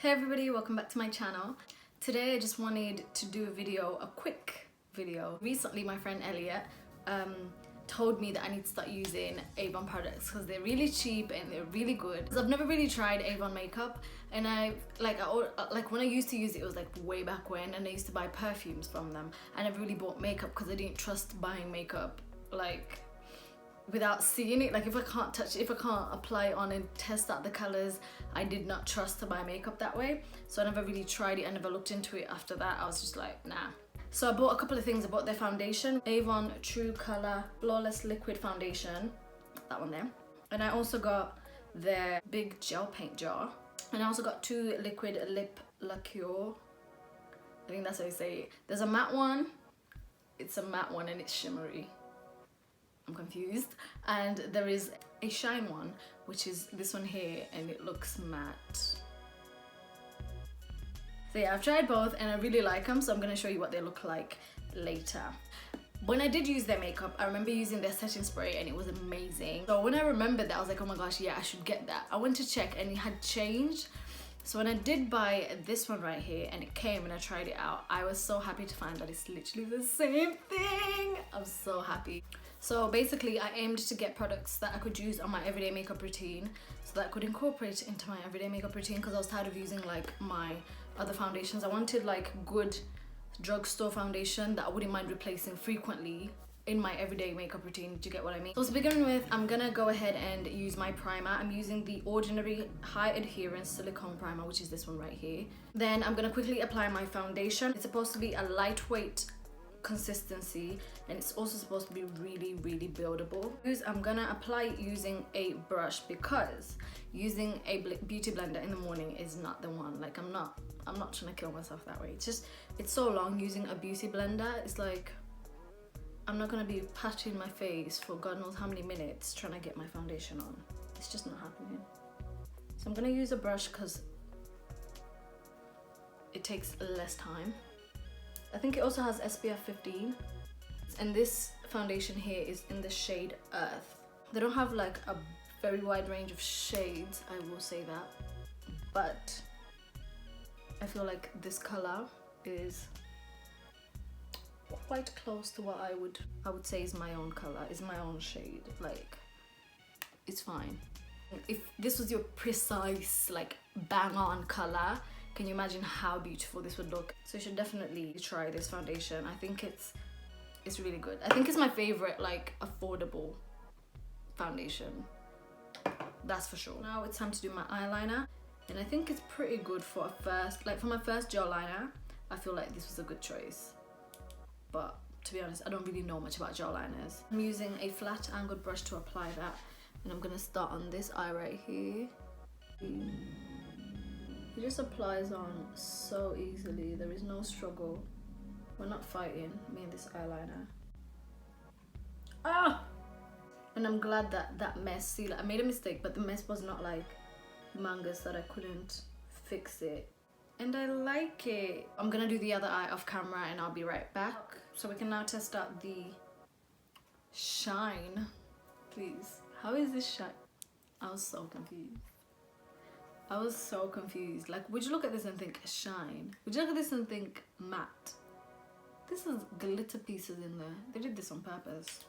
Hey everybody, welcome back to my channel. Today I just wanted to do a quick video. Recently my friend Eliete told me that I need to start using Avon products because they're really cheap and they're really good. I've never really tried Avon makeup, and when I used to use it was like way back when, and I used to buy perfumes from them. I never really bought makeup because I didn't trust buying makeup like without seeing it. Like if I can't touch it, if I can't apply it on and test out the colors, I did not trust to buy makeup that way. So I never really tried it. I never looked into it after that. I was just like, nah. So I bought a couple of things. I bought their foundation, Avon True Color Flawless Liquid Foundation, that one there. And I also got their big gel paint jar. And I also got two liquid lip lacquer. I think that's how you say it. There's a matte one. It's a matte one and it's shimmery. I'm confused. And there is a shine one, which is this one here, and it looks matte. So yeah, I've tried both and I really like them, so I'm going to show you what they look like later. When I did use their makeup, I remember using their setting spray and it was amazing. So when I remembered that, I was like, oh my gosh, yeah, I should get that. I went to check and it had changed. So when I did buy this one right here and it came and I tried it out, I was so happy to find that it's literally the same thing. I'm so happy. So basically I aimed to get products that I could use on my everyday makeup routine so that I could incorporate it into my everyday makeup routine, because I was tired of using like my other foundations. I wanted like good drugstore foundation that I wouldn't mind replacing frequently in my everyday makeup routine. Do you get what I mean? So to begin with, I'm gonna go ahead and use my primer. I'm using the Ordinary High Adherence Silicone Primer, which is this one right here. Then I'm gonna quickly apply my foundation. It's supposed to be a lightweight consistency, and it's also supposed to be really buildable. I'm gonna apply it using a brush, because using a beauty blender in the morning is not the one. Like I'm not trying to kill myself that way. It's so long using a beauty blender. It's like I'm not gonna be patching my face for God knows how many minutes trying to get my foundation on. It's just not happening. So I'm gonna use a brush because it takes less time. I think it also has SPF 15. And this foundation here is in the shade Earth. They don't have like a very wide range of shades, I will say that. But I feel like this color is quite close to what I would say is my own color, is my own shade. Like, it's fine. If this was your precise, like bang on color, can you imagine how beautiful this would look? So you should definitely try this foundation. I think it's really good. I think it's my favorite like affordable foundation, that's for sure. Now it's time to do my eyeliner, and I think it's pretty good for for my first gel liner. I feel like this was a good choice. But to be honest, I don't really know much about gel liners. I'm using a flat angled brush to apply that, and I'm gonna start on this eye right here. It just applies on so easily. There is no struggle. We're not fighting, me and this eyeliner. Ah! And I'm glad that that mess, see, like, I made a mistake, but the mess was not like humongous that I couldn't fix it. And I like it. I'm gonna do the other eye off camera and I'll be right back. So we can now test out the shine. Please, how is this shine? I was so confused. I was so confused. Like, would you look at this and think shine? Would you look at this and think matte? This is glitter pieces in there. They did this on purpose.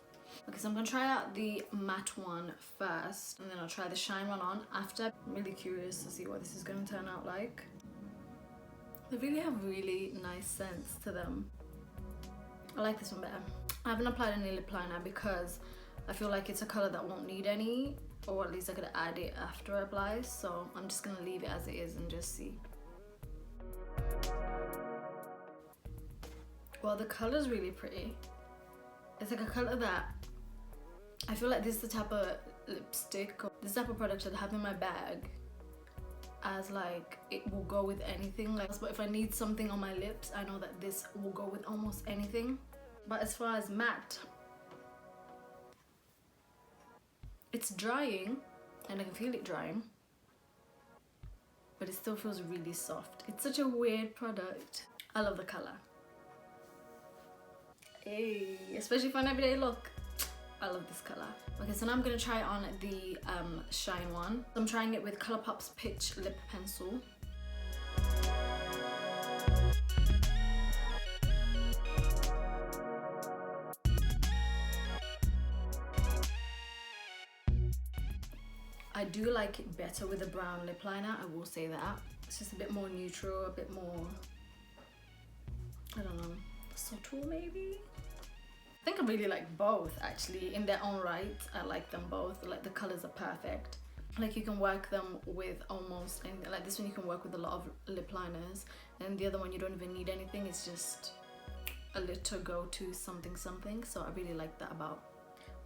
Okay, so I'm gonna try out the matte one first, and then I'll try the shine one on after. I'm really curious to see what this is gonna turn out like. They really have really nice scents to them. I like this one better. I haven't applied any lip liner because I feel like it's a color that won't need any, or at least I could add it after I apply. So I'm just gonna leave it as it is and just see. Well, the color's really pretty. It's like a color that I feel like this is the type of lipstick or this type of product that I have in my bag, as like it will go with anything. Like, but if I need something on my lips, I know that this will go with almost anything. But as far as matte, it's drying and I can feel it drying, but it still feels really soft. It's such a weird product. I love the color. Hey, especially for an everyday look. I love this color. Okay, so now I'm gonna try on the shine one. I'm trying it with Colourpop's Pitch Lip Pencil. I do like it better with a brown lip liner, I will say that. It's just a bit more neutral, a bit more, I don't know, subtle maybe? I think I really like both actually in their own right. I like them both, like the colors are perfect. Like you can work them with almost anything. Like this one you can work with a lot of lip liners, and the other one you don't even need anything, it's just a little go-to something something. So I really like that about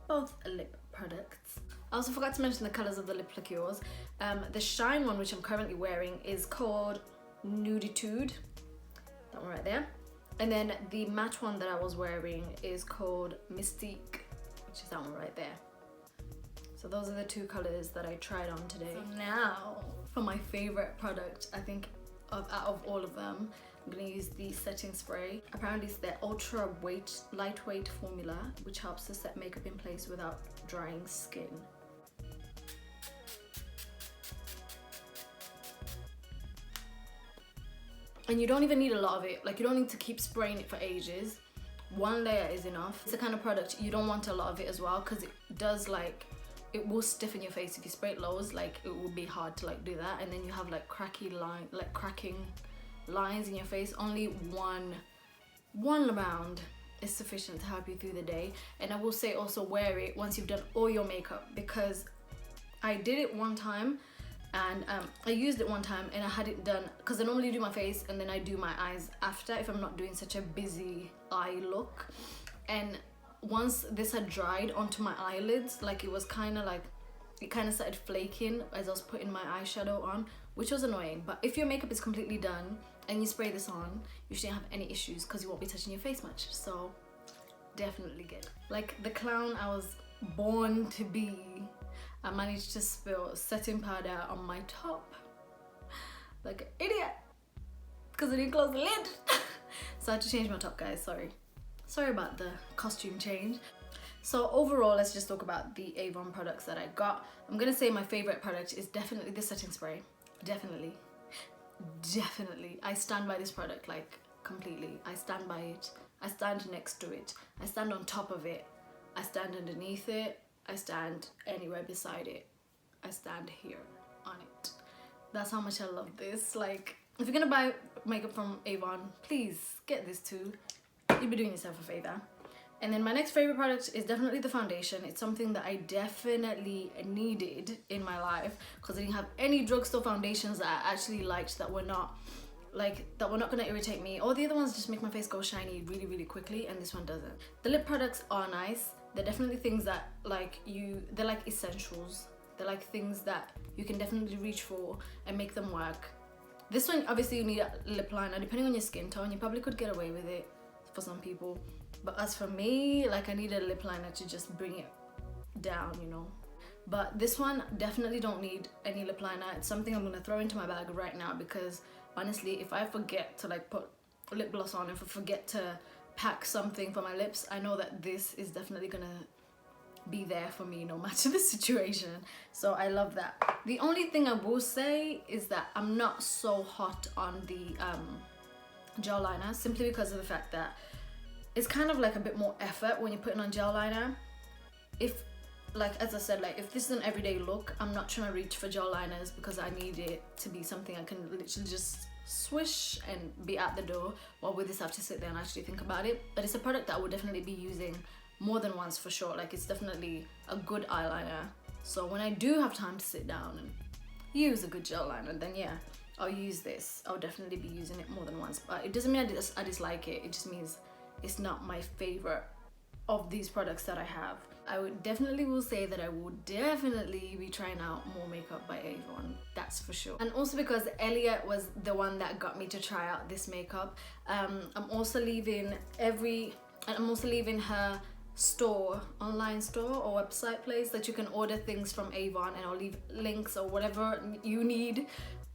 both lip products. I also forgot to mention the colors of the lip liqueurs. The shine one, which I'm currently wearing, is called Nudeitude, that one right there. And then the matte one that I was wearing is called Mystique, which is that one right there. So those are the two colors that I tried on today. So now for my favorite product, I think out of all of them, I'm gonna use the setting spray. Apparently it's their ultra lightweight formula, which helps to set makeup in place without drying skin. And you don't even need a lot of it. Like you don't need to keep spraying it for ages. One layer is enough. It's the kind of product you don't want a lot of it as well, because it does like, it will stiffen your face. If you spray it loads, like it will be hard to like do that, and then you have like cracking lines in your face. Only one round is sufficient to help you through the day. And I will say also wear it once you've done all your makeup, because I did it one time and I used it one time and I had it done, because I normally do my face and then I do my eyes after if I'm not doing such a busy eye look. And once this had dried onto my eyelids, like it was kind of like, it kind of started flaking as I was putting my eyeshadow on, which was annoying. But if your makeup is completely done and you spray this on, you shouldn't have any issues because you won't be touching your face much. So definitely get it. Like the clown I was born to be, I managed to spill setting powder on my top like an idiot because I didn't close the lid. So I had to change my top, guys, sorry about the costume change. So overall, let's just talk about the Avon products that I got. I'm gonna say my favorite product is definitely the setting spray. Definitely. I stand by this product like completely. I stand by it. I stand next to it. I stand on top of it. I stand underneath it. I stand anywhere beside it. I stand here on it. That's how much I love this. Like, if you're gonna buy makeup from Avon, please get this too. You'll be doing yourself a favor. And then my next favorite product is definitely the foundation. It's something that I definitely needed in my life because I didn't have any drugstore foundations that I actually liked that were not gonna irritate me. All the other ones just make my face go shiny really, really quickly, and this one doesn't. The lip products are nice. They're definitely things that they're like essentials. They're like things that you can definitely reach for and make them work. This one, obviously you need a lip liner. Depending on your skin tone, you probably could get away with it for some people. But as for me, like I needed a lip liner to just bring it down, you know. But this one, definitely don't need any lip liner. It's something I'm gonna throw into my bag right now because honestly, if I forget to like put lip gloss on, if I forget to pack something for my lips, I know that this is definitely gonna be there for me no matter the situation. So I love that. The only thing I will say is that I'm not so hot on the gel liner, simply because of the fact that it's kind of like a bit more effort when you're putting on gel liner. If, like as I said, like if this is an everyday look, I'm not trying to reach for gel liners because I need it to be something I can literally just swish and be out the door. While with this I have to sit there and actually think about it. But it's a product that I would definitely be using more than once for sure. Like it's definitely a good eyeliner. So when I do have time to sit down and use a good gel liner, then yeah, I'll use this. I'll definitely be using it more than once. But it doesn't mean I dislike it. It just means it's not my favorite of these products that I have. I would definitely will say that I will definitely be trying out more makeup by Avon, that's for sure. And also because Eliete was the one that got me to try out this makeup. I'm also leaving her store, online store or website place that you can order things from Avon, and I'll leave links or whatever you need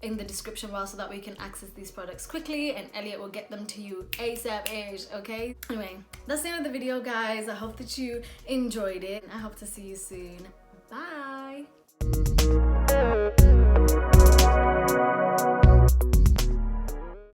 in the description bar so that we can access these products quickly and Eliete will get them to you ASAP-ish, okay? Anyway, that's the end of the video, guys. I hope that you enjoyed it. I hope to see you soon. Bye!